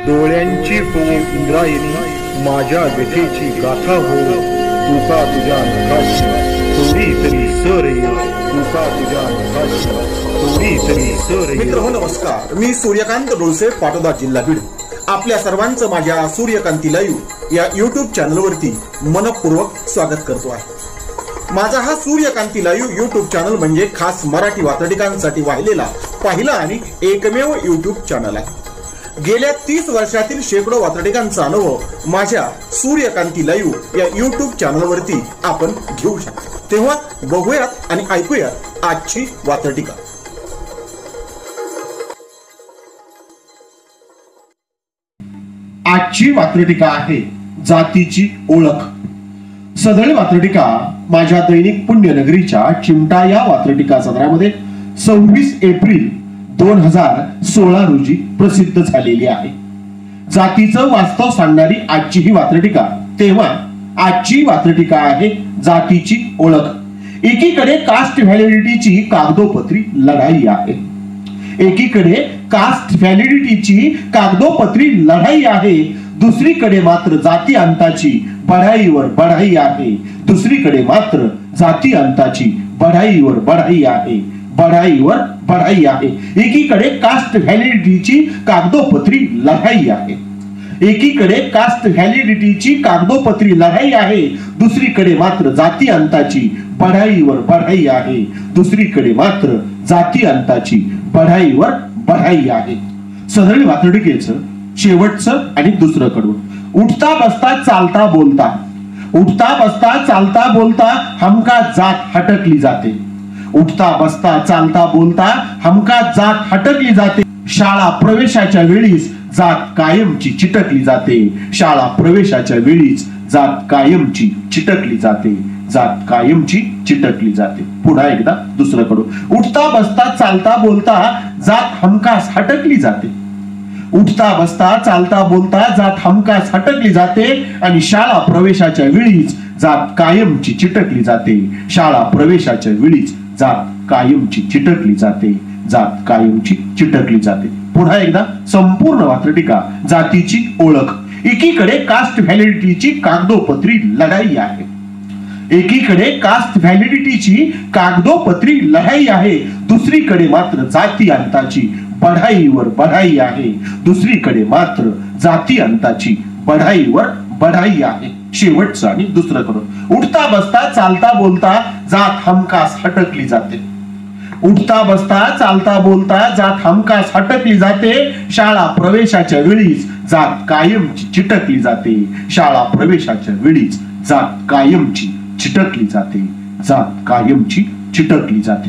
डोळ्यांची हो इंद्रायणी माझ्या व्यथेची गाथा हो, तुका तुझ्या नखाशी थोडी तरी सर येईल, तुका तुझ्या नखाशी थोडी तरी सर येईल. मित्र हो नमस्कार, मी सूर्यकांत डोळसे, पाटोदा, जिल्हा बीड. आपल्या सर्वांचं माझ्या सूर्यकांती लाईव्ह या युट्यूब चॅनलवरती मनपूर्वक स्वागत करतो आहे. माझा हा सूर्यकांती लाईव्ह युट्यूब चॅनल म्हणजे खास मराठी वात्रटिकांसाठी वाहिलेला पहिला आणि एकमेव युट्यूब चॅनल आहे. गेल्या 30 वर्षातील शेकडो वात्रटिकांचा अनुभव माझ्या सूर्यकांती लाईव्ह या युट्यूब चॅनलवरती आपण घेऊ शकतो. तेव्हा बघूयात आणि ऐकूयात आजची वात्रटिका. आजची वात्रटिका आहे जातीची ओळख. सदळ वात्रटिका माझ्या दैनिक पुण्यनगरीच्या चिमटा या वात्रटिका सदरामध्ये 26 एप्रिल 2016 रोजी प्रसिद्ध झालेली आहे. जातीचं वास्तव सांगणारी आजची ही वात्रटिका. तेव्हा आजची वात्रटिका आहे जातीची ओळख. एकीकडे कास्ट व्हॅलिडिटीची कागदोपत्री लढाई आहे. एकीकडे कास्ट व्हॅलिडिटीची कागदोपत्री लढाई आहे, दुसरीकडे मात्र जाती अंताची बढाईवर बढाई आहे. दुसरीकडे मात्र जाती अंताची बढाईवर बढाई आहे, बढाईवर बढाई आहे. एकीकडे कास्ट व्हॅलिडिटीची कागदोपत्री लढाई आहे. एकीकडे कास्ट व्हॅलिडिटीची कागदोपत्री लढाई आहे, दुसरीकडे मात्र जाती अंताची बढाईवर बढाई आहे. दुसरीकडे मात्र जाती अंताची बढाईवर बढाई आहे. सदळ वात्रटिकेचं शेवटचं आणि दुसरं कडवं. उठता बसता चालता बोलता, उठता बसता चालता बोलता हमखास जात हटकली जाते. उठता बसता चालता बोलता हमखास जात हटकली जाते. शाळा प्रवेशाच्या वेळीच जात कायमची चिटकली जाते. शाळा प्रवेशाच्या वेळीच जात कायमची चिटकली जाते. जात कायमची चिटकली जाते. पुन्हा एकदा दुसरं कडू. उठता बसता चालता बोलता जात हमखास हटकली जाते. उठता बसता चालता बोलता जात हमखास हटकली जाते आणि शाळा प्रवेशाच्या वेळीच जात कायमची चिटकली जाते. शाळा प्रवेशाच्या वेळीच जात कायमची चिटकली जाते. जात कायमची चिटकली जाते. पुन्हा एकदा संपूर्ण वात्रटिका जातीची ओळख. एकीकडे कास्ट व्हॅलिडिटीची कागदोपत्री लढाई आहे. एकीकडे कास्ट व्हॅलिडिटीची कागदोपत्री लढाई आहे, दुसरीकडे मात्र जाती अंताची बढाईवर बढाई आहे. दुसरीकडे मात्र जाती अंताची बढाईवर बढाई आहे. शेवटचं आणि दुसरं करून. उठता बसता चालता बोलता जात हमखास हटकली जाते. उठता बसता चालता बोलता जात हमखास हटकली जाते. शाळा प्रवेशाच्या वेळीच जात कायमची चिटकली जाते. शाळा प्रवेशाच्या वेळीच जात कायमची चिटकली जाते. जात कायमची चिटकली जाते.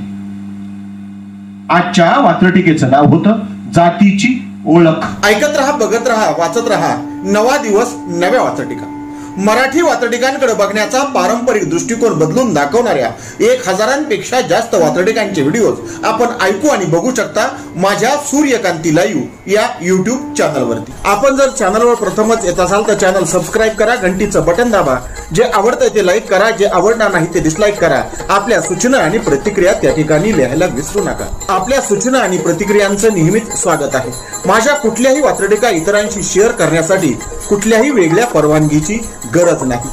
आजच्या वात्रटिकेचं नाव होतं जातीची ओळख. ऐकत रहा, बघत रहा, वाचत रहा. नवा दिवस नव्या वात्रटिका. मराठी वात्रटिकांकडे बघण्याचा पारंपरिक दृष्टिकोन बदलून दाखवणाऱ्या 1000पेक्षा जास्त वात्रटिकांचे व्हिडिओज आपण ऐकू आणि बघू शकता माझ्या सूर्यकांती लाईव्ह या युट्यूब चॅनलवरती. आपण जर चॅनलवर प्रथमच येत असाल तर चॅनल सबस्क्राईब करा, घंटीचं बटन दाबा. जे आवडतंय ते लाईक करा, जे आवडणार नाही ते डिसलाईक करा. आपल्या सूचना आणि प्रतिक्रिया त्या ठिकाणी लिहायला विसरू नका. आपल्या सूचना आणि प्रतिक्रियांचं नेहमीच स्वागत आहे. माझ्या कुठल्याही वात्रटिका इतरांशी शेअर करण्यासाठी कुठल्याही वेगळ्या परवानगीची गरज नाही.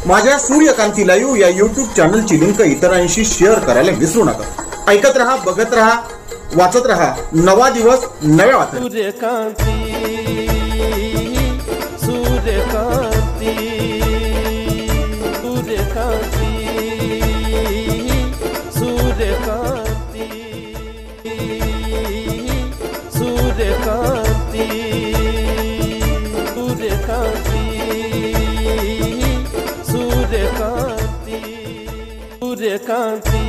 माझ्या सूर्यकांती लाईव्ह या युट्यूब चॅनलची लिंक इतरांशी शेअर करायला विसरू नका. ऐकत रहा, बघत रहा, वाचत रहा. नवा दिवस नव्या वात्रटिका. सूर्यकांती